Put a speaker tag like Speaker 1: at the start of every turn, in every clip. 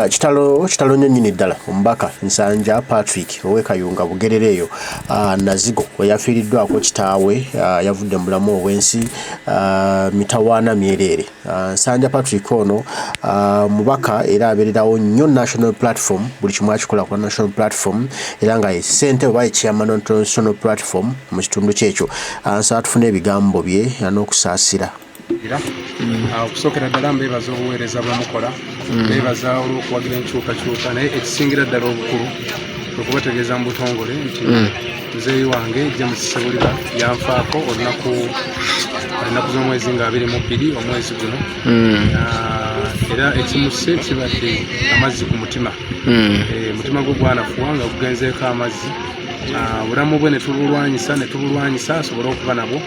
Speaker 1: Kitalo nnyo nnyini ddala omubaka Nsanja Patrick ow'Ekayunga Bugerere eyo Nazigo we yafiiriddwako kitaawe yavudde mu bulamu obw'ensi Mitawaana Myerere. Nsanja Patrick ono mubaka era abeererawo nnyo National Platform, buli kimu akikola ku National Platform era nga ye ssente oba chairman of National Platform mu kitundu kyekyo. Nsaba tufune ebigambo bye n'okusaasira.
Speaker 2: Okusookera ddala mbeebaza obuweereza bwemukola, mbeebaza olw'okuwagira enkyukakyuka, naye ekisingira ddala obukulu okubategeeza mu butongole nti muzeeyi wange James Ssebulira yanfaako olunaku z'omwezi nga 22 omwezi guno, era ekimusse kibadde amazzi ku mutima. Mutima gwe gwanafuwa nga gugenzeeko amazzi, bulamu bwe ne tubulwanyisa asobole okuba nabwo.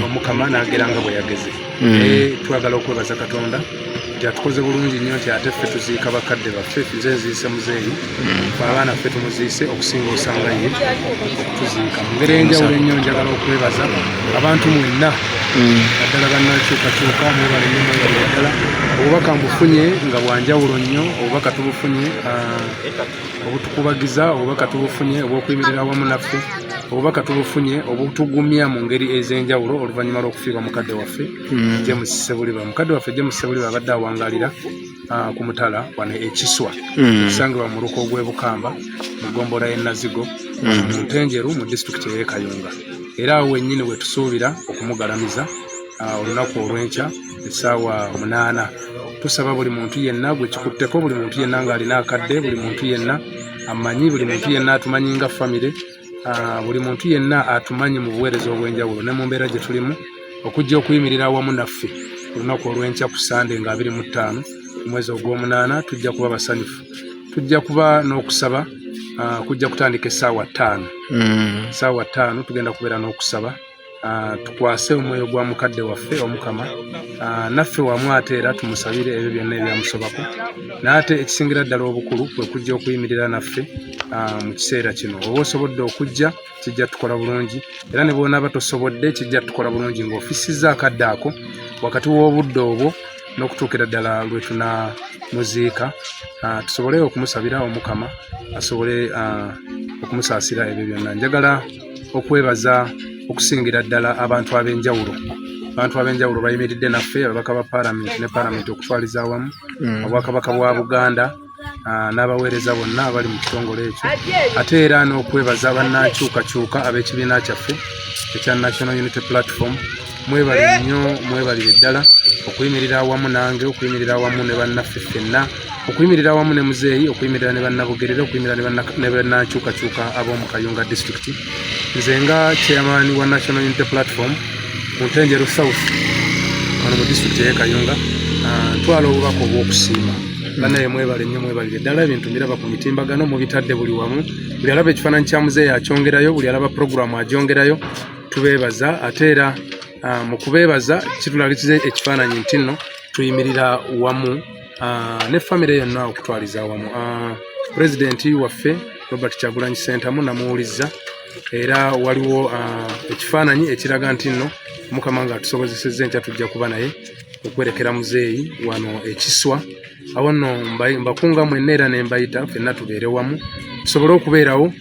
Speaker 2: Omukama n'agera nga bwe yageze. Twagala okwebaza Katonda nti atukoze bulungi nnyo nti ate ffe tuziika bakadde baffe, nze nziise muzeeyi, abaana ffe tumuziise okusinga osanga ye tuziika. Mu ngeri enjawulo ennyo njagala okwebaza abantu mwenna naddala bannakyukakyuka, mwebale nnyo mwebale ddala. Obubaka mbufunye nga bwanjawulo nnyo, obubaka tubufunye obutukubagiza, obubaka tubufunye obw'okuyimirira awamu naffe, obubaka tubufunye obutugumya mu ngeri ez'enjawulo oluvannyuma lw'okufiirwa mukadde waffe James Ssebulira. Mukadde waffe James Ssebulira abadde awangalira ku mutala wano ekiswa ekusangibwa mu luko gw'e Bukamba mu ggombolola y'e Nazigo mu Ntenjeru mu disitulikiti y'e Kayunga. Era awo wennyini we tusuubira okumugalamiza olunaku olw'enkya essaawa 8. Tusaba buli muntu yenna gwe kikutteko, buli muntu yenna ng'alina akadde, buli muntu yenna amanyi, buli muntu yenna atumanyi nga famire, buli muntu yenna atumanyi mu buweereza obw'enjawulo ne mu mbeera gye tulimu, okujja okuyimirira awamu naffe olunaku olw'enkya ku Sande nga 25 omwezi ogw'omunaana. Tujja kuba basanyufu, tujja kuba n'okusaba kujja kutandika essaawa 5. Essaawa 5 tugenda kubeera n'okusaba, tukwase omwoyo gwa mukadde waffe Omukama, naffe wamu ate era tumusabire ebyo byonna ebyamusobako. N'ate ekisingira ddala obukulu kwe kujja okuyimirira naffe mu kiseera kino. Oba osobodde okujja kijja tukola bulungi, era ne bw'onaaba tosobodde kijja tukola bulungi ng'ofisizza akadde ako wakati w'obudde obwo n'okutuukira ddala lwe tunamuziika, tusobole okumusabira Omukama asobole okumusaasira ebyo byonna. Njagala okwebaza okusingira ddala abantu ab'enjawulo. Abantu ab'enjawulo bayimiridde naffe, ababaka ba Paalamenti ne Paalamenti okutwaliza awamu, Obwakabaka bwa Buganda n'abaweereza bonna abali mu kitongole ekyo, ate era n'okwebaza bannakyukakyuka ab'ekibiina kyaffe ekya National Unity Platform. Mwebale nnyo, mwebalire ddala okuyimirira awamu nange, okuyimirira awamu ne bannaffe ffenna, okuyimirira awamu ne muzeeyi, okuyimirira ne bannabugerere, okuyimirira ne bannakyukakyuka ab'omu Kayunga District. Nze nga chairman wa National Unity Platform mu Ntenjeru South wano mu disitulikiti y'e Kayunga, ntwala obubaka obw'okusiima. Bannaye mwebale nnyo, mwebalire ddala. Ebintu mbiraba ku mitimbagano, mubitadde buli wamu. Buli alaba ekifaananyi kya muzeeyi akyongerayo, buli alaba puroguramu agyongerayo. Tubeebaza, ate era mu kubeebaza kitulalikize ekifaananyi nti nno tuyimirira wamu ne famire yonna okutwaliza awamu. Pulezidenti waffe Robert Kyagulanyi Ssentamu namuwulizza, era waliwo ekifaananyi ekiraga nti nno Omukama ng'atusobozesezza enkya tujja kuba naye okwerekera muzeeyi wano ekiswa. Awo nno mbakunga mwenna era ne mbayita ffenna tubeere wamu, tusobole okubeerawo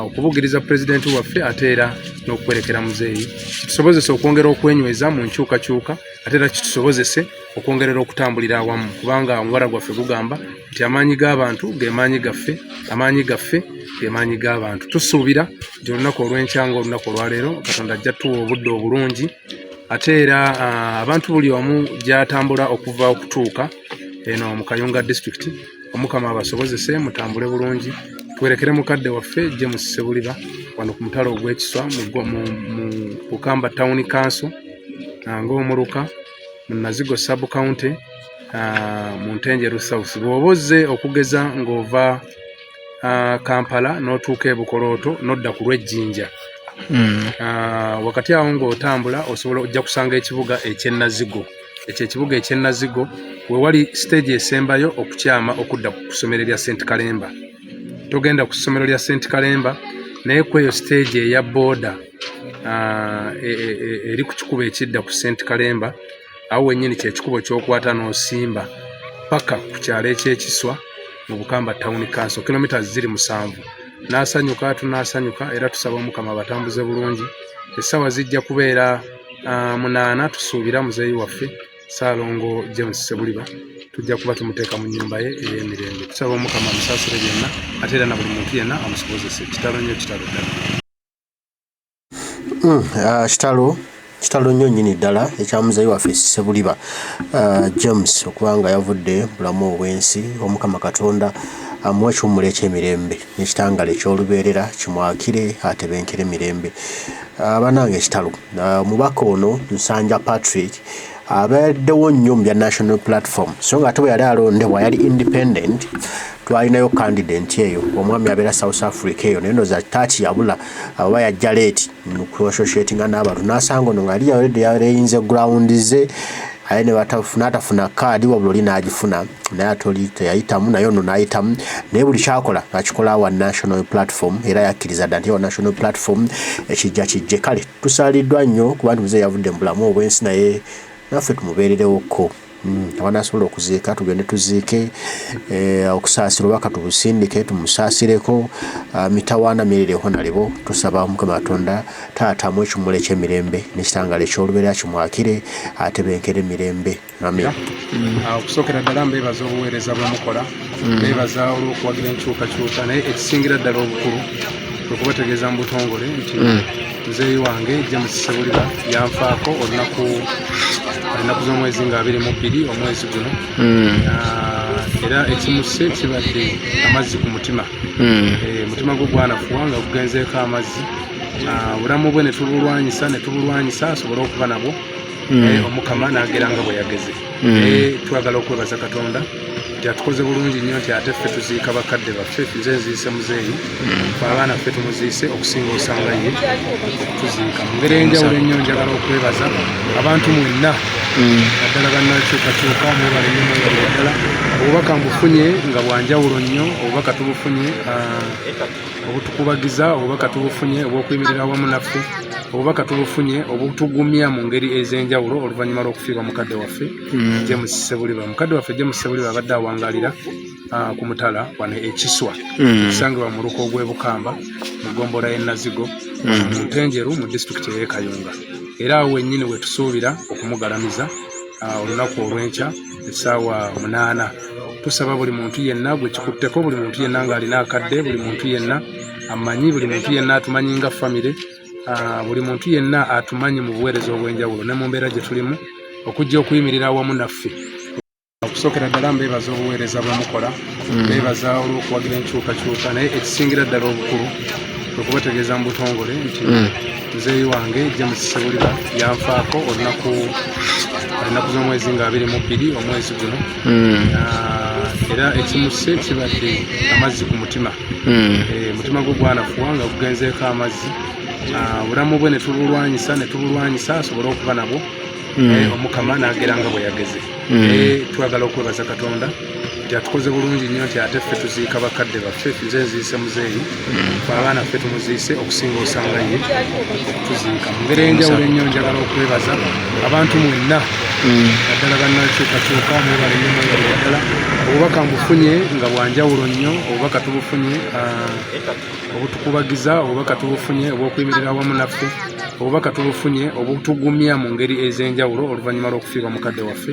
Speaker 2: okubugiriza pulezidenti waffe ate era n'okwerekera muzeeyi. Kitusobozese okwongera okwenyweza mu nkyukakyuka, ate era kitusobozese okwongerera okutambulira awamu, kubanga omubala gwaffe gugamba nti amaanyi g'abantu ge maanyi gaffe, amaanyi gaffe ge maanyi g'abantu. Tusuubira nti olunaku olw'enkyanga, olunaku olwaleero, Katonda ajja tuwa obudde obulungi, ate era abantu buli omu gy'atambula okuva okutuuka eno mu Kayunga District, Omukama abasobozese mutambule bulungi, twerekere mukadde waffe James Ssebulira wano ku mutalo ogw'ekiswa mu Bukamba Town Council ng'omuluka mu Nazigo Sub County mu Ntenjeru South. Bw'oba ozze okugeza ng'ova Kampala n'otuuka e Bukolooto n'odda ku Lwejjinja, wakati awo ng'otambula osobola ojja kusanga ekibuga eky'e Nazigo. Ekyo ekibuga eky'e Nazigo we wali stage esembayo okukyama okudda ku ssomero lya St. Kalemba. Togenda ku ssomero lya St. Kalemba naye ku eyo stage eya booda eri ku kikubo ekidda ku St. Kalemba, awo wennyini kyekikubo ky'okwata n'osimba paka ku kyalo eky'Ekiswa mu Bukamba Town Council kilometers ziri 7. N'asanyuka tunasanyuka era tusaba Omukama batambuze bulungi. Essaawa zijja kubeera 8 tusuubira muzeeyi waffe Ssaalongo James Ssebuliba tujja kuba tumuteeka mu nnyumba ye ey'emirembe. Tusaba Omukama amusaasire byonna ate era na buli muntu yenna amusobozese. Kitalo nnyo kitalo ddala.
Speaker 1: Kitalo nnyo nnyini ddala ekya muzeeyi waffe Ssebuliba James okubanga yavudde bulamu obw'ensi. Omukama Katonda amuwe ekiwummula eky'emirembe n'ekitangala eky'olubeerera kimwakire atebenkere emirembe. Bannange ekitalo omubaka ono Nsanja Patrick abeereddewo nnyo mu bya National Platform so nga ate bwe yali alondebwa yali independent. Twalinayo candidate eyo omwami abeera South Africa eyo naye ndowooza taati yabula aba yajja leeti kuassociatinga n'abantu n'asanga ono nga yaleyinze ground ze aye ne n'atafuna kaadi wabula oli n'agifuna naye ate oli teyayitamu naye ono n'ayitamu naye buli kyakola akikola wa National Platform era yakkiriza dda nti wa National Platform ekijja kijje. Kale tusaaliddwa nnyo kuba nti muzeeyi yavudde mu bulamu obw'ensi naye naffe tumubeererewokko. Abanasobola okuziika tugende tuziike okusaasira obaka tubusindike tumusaasireko mitawaana myerereho nalebo tusaba Omukama Katonda taatamu ekiwummula eky'emirembe n'ekitangala eky'olubeerera kimwakire atebenkere emirembe. Amen.
Speaker 2: Okusookera ddala mbeebaza obuweereza bwemukola mbeebaza olw'okuwagira enkyukakyuka naye ekisingira ddala obukulu kwe kubategeeza mu butongole nti muzeeyi wange James Ssebuliba yanfaako olunaku z'omwezi nga 22 omwezi guno era ekimusse kibadde amazzi ku mutima. Mutima gwe gwanafuwa nga gugenzeeko amazzi. Obulamu bwe ne tubulwanyisa asobole okuba nabwo Omukama n'agera nga bwe yageze. Twagala okwebaza Katonda nti atukoze bulungi nnyo nti ate ffe tuziika bakadde baffe nze nziise muzeeyi fe abaana ffe tumuziise okusinga osanga ye tuziika mu ngeri enjawulo ennyo. Njagala okwebaza abantu mwenna naddala bannakyukakyuka mwebale nnyo mwebale ddala. Obubaka mbufunye nga bwanjawulo nnyo. Obubaka tubufunye obutukubagiza, obubaka tubufunye obw'okuyimirira awamu naffe, obubaka tubufunye obutugumya mu ngeri ez'enjawulo oluvannyuma lw'okufiirwa mukadde waffe James Ssebuliba. Mukadde waffe James Ssebuliba abadde awangalira ku mutala wano Ekiswa okusangibwa mu luko gw'e Bukamba mu ggombolola y'e Nazigo mu Ntenjeru mu disitulikiti ey'e Kayunga. Era awo wennyini we tusuubira okumugalamiza olunaku olw'enkya essaawa 8. Tusaba buli muntu yenna gwe kikutteko, buli muntu yenna ng'alina akadde, buli muntu yenna amanyi, buli muntu yenna atumanyi nga famire, buli muntu yenna atumanyi mu buweereza obw'enjawulo ne mu mbeera gye tulimu okujja okuyimirira awamu naffe. Okusookera ddala mbeebaza obuweereza bwemukola mbeebaza olw'okuwagira enkyukakyuka naye ekisingira ddala obukulu kwe kubategeeza mu butongole nti muzeeyi wange James Ssebuliba yanfaako olunaku z'omwezi nga 22 omwezi guno era ekimusse kibadde amazzi ku mutima. Mutima gwe gwanafuwa nga gugenzeeko amazzi. Obulamu bwe ne tubulwanyisa asobole okuba nabwo Omukama n'agera nga bwe yageze. Twagala okwebaza Katonda nti atukoze bulungi nnyo nti ate ffe tuziika bakadde baffe nze nziise muzeeyi fe abaana ffe tumuziise okusinga osanga ye tuziika mu ngeri enjawulo ennyo. Njagala okwebaza abantu mwenna naddala bannakyukakyuka mwebale nnyo mwebale ddala. Obubaka mbufunye nga bwanjawulo nnyo. Obubaka tubufunye obutukubagiza, obubaka tubufunye obw'okuyimirira awamu naffe, obubaka tubufunye obutugumya mu ngeri ez'enjawulo oluvannyuma lw'okufiirwa mukadde waffe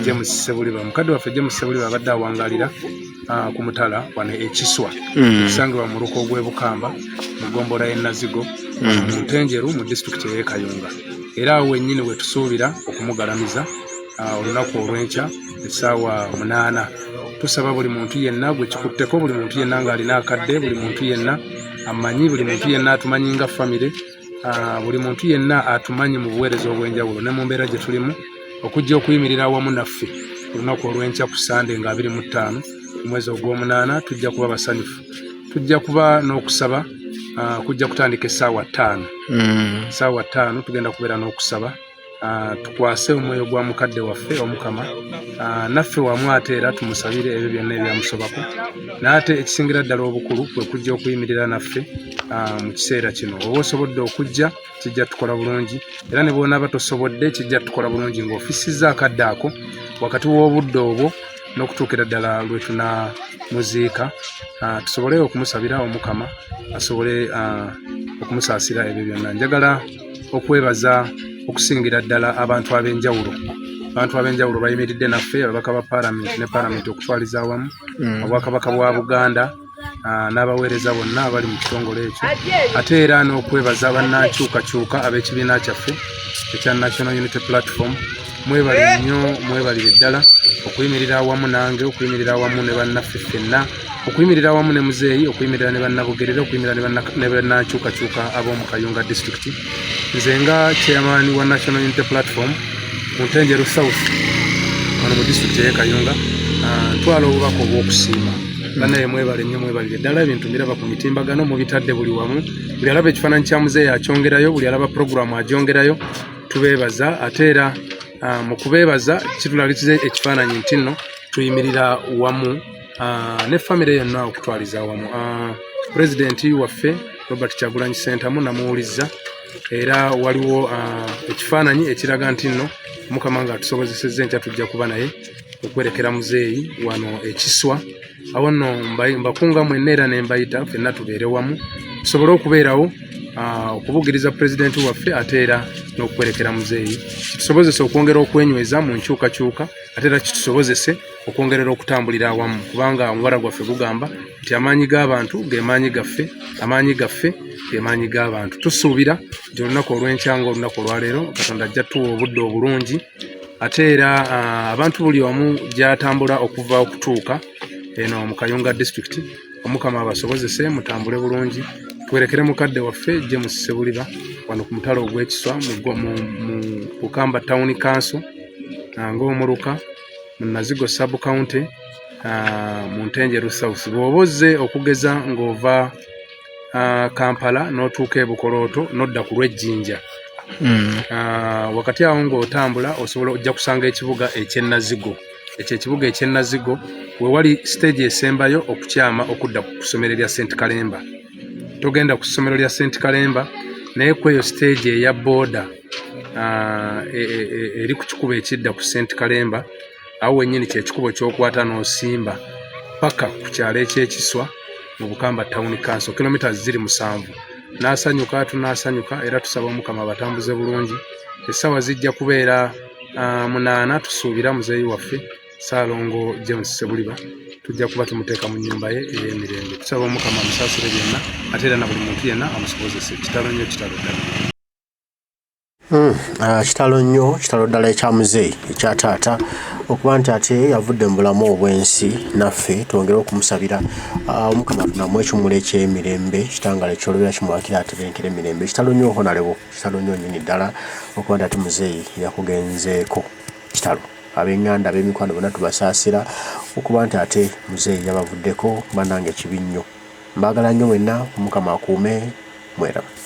Speaker 2: James Ssebuliba. Mukadde waffe James Ssebuliba abadde awangalira ku mutala wano Ekiswa okusangibwa mu luko gw'e Bukamba mu ggombolola y'e Nazigo mu Ntenjeru mu disitulikiti ey'e Kayunga. Era awo wennyini we tusuubira okumugalamiza olunaku olw'enkya essaawa 8. Tusaba buli muntu yenna gwe kikutteko, buli muntu yenna ng'alina akadde, buli muntu yenna amanyi, buli muntu yenna atumanyi nga famire, buli muntu yenna atumanyi mu buweereza obw'enjawulo ne mu mbeera gye tulimu okujja okuyimirira awamu naffe olunaku olw'enkya ku Sande nga 25 omwezi ogw'omunaana. Tujja kuba basanyufu, tujja kuba n'okusaba kujja kutandika essaawa 5. Essaawa 5 tugenda kubeera n'okusaba tukwase omwoyo gwa mukadde waffe Omukama naffe wamu ate era tumusabire ebyo byonna ebyamusobako. N'ate ekisingira ddala obukulu kwe kujja okuyimirira naffe mu kiseera kino. Oba osobodde okujja kijja tukola bulungi, era ne bw'onaaba tosobodde kijja tukola bulungi ng'ofisizza akadde ako wakati w'obudde obwo n'okutuukira ddala lwe tunamuziika tusobole okumusabira Omukama asobole okumusaasira ebyo byonna. Njagala okwebaza okusingira ddala abantu ab'enjawulo bayimiridde naffe, ababaka ba Paalamenti ne Paalamenti okutwaliza awamu, Obwakabaka bwa Buganda n'abaweereza bonna abali mu kitongole ekyo, ate era n'okwebaza bannankyukakyuka ab'ekibiina kyaffe ekya National Unity Platform. Mwebale nnyo, mwebalire ddala okuyimirira awamu nange, okuyimirira awamu ne bannaffe ffenna, okuyimirira awamu ne muzeeyi, okuyimirira ne bannabugerere, okuyimirira ne bannankyukakyuka ab'omu Kayunga District. Nze nga chairman wa National Unity Platform mu Ntenjeru South wano mu district y'e Kayunga, ntwala obubaka obw'okusiima. Bannaye mwebale nnyo, mwebalire ddala, ebintu mbiraba ku mitimbagano, mubitadde buli wamu. Buli alaba ekifaananyi kya muzeeyi akyongerayo, buli alaba programu agyongerayo. Tubeebaza, ate era mu kubeebaza kitulagize ekifaananyi nti nno tuyimirira wamu ne famire yonna okutwaliza awamu. Pulezidenti waffe Robert Kyagulanyi Ssentamu namuwulizza, era waliwo ekifaananyi ekiraga nti nno Mukama ng'atusobozesezza enkya tujja kuba naye okwerekera muzeeyi wano ekiswa. Awo nno mbakunga mwenna era ne mbayita ffenna tubeere wamu tusobole okubeerawo okubugiriza pulezidenti waffe, ate era n'okwerekera muzeeyi, kitusobozese okwongera okwenyweza mu nkyukakyuka, ate era kitusobozese okwongerera okutambulira awamu, kubanga omubala gwaffe gugamba nti amaanyi g'abantu ge maanyi gaffe, amaanyi gaffe ge maanyi g'abantu. Tusuubira nti olunaku olw'enkya ng'olunaku olwaleero Katonda ajja tuwa obudde obulungi, ate era abantu buli omu gy'atambula okuva okutuuka eno mu Kayunga District, Omukama abasobozese mutambule bulungi, twerekere mukadde waffe James Ssebuliba wano ku mutalo ogw'ekiswa mu Bukamba Town Council ng'omuluka mu Nazigo Sub County mu Ntenjeru South. Bw'oba ozze okugeza ng'ova Kampala n'otuuka e Bukolooto n'odda ku Lwejjinja, wakati awo ng'otambula osobola ojja kusanga ekibuga eky'e Nazigo. Ekyo ekibuga eky'e Nazigo we wali stage esembayo okukyama okudda ku ssomero lya St. Kalemba. Togenda ku ssomero lya St. Kalemba naye ku eyo stage eya booda eri ku kikubo ekidda ku St. Kalemba, awo wennyini kyekikubo ky'okwata n'osimba paka ku kyalo eky'ekiswa mu Bukamba Town Council, kilometers ziri 7. N'asanyuka tunaasanyuka, era tusaba Omukama abatambuze bulungi. Essaawa zijja kubeera 8 tusuubira muzeeyi waffe Ssaalongo James Ssebuliba tujja kuba tumuteeka mu nnyumba ye ey'emirembe. Tusaba Omukama amusaasire byonna, ate era na buli muntu yenna amusobozese. Kitalo nnyo, kitalo ddala.
Speaker 1: Kitalo nnyo, kitalo ddala ekya muzeeyi ekya taata, okuba nti ate yavudde mu bulamu obw'ensi naffe twongere okumusabira Omukama tunamu ekimuli eky'emirembe, kitangala ekyolobera kimuwakira atebenkera emirembe. Kitalo nnyo honalewo, kitalo nnyo nnyini ddala, okuba nti ate muzeeyi yakugenzeeko. Kitalo ab'eŋŋanda ab'emikwano bonna tubasaasira okuba nti ate muzeeyi yabavuddeko, bannange kibi nnyo. Mbaagala nnyo mwenna, Omukama akuume, mweraba.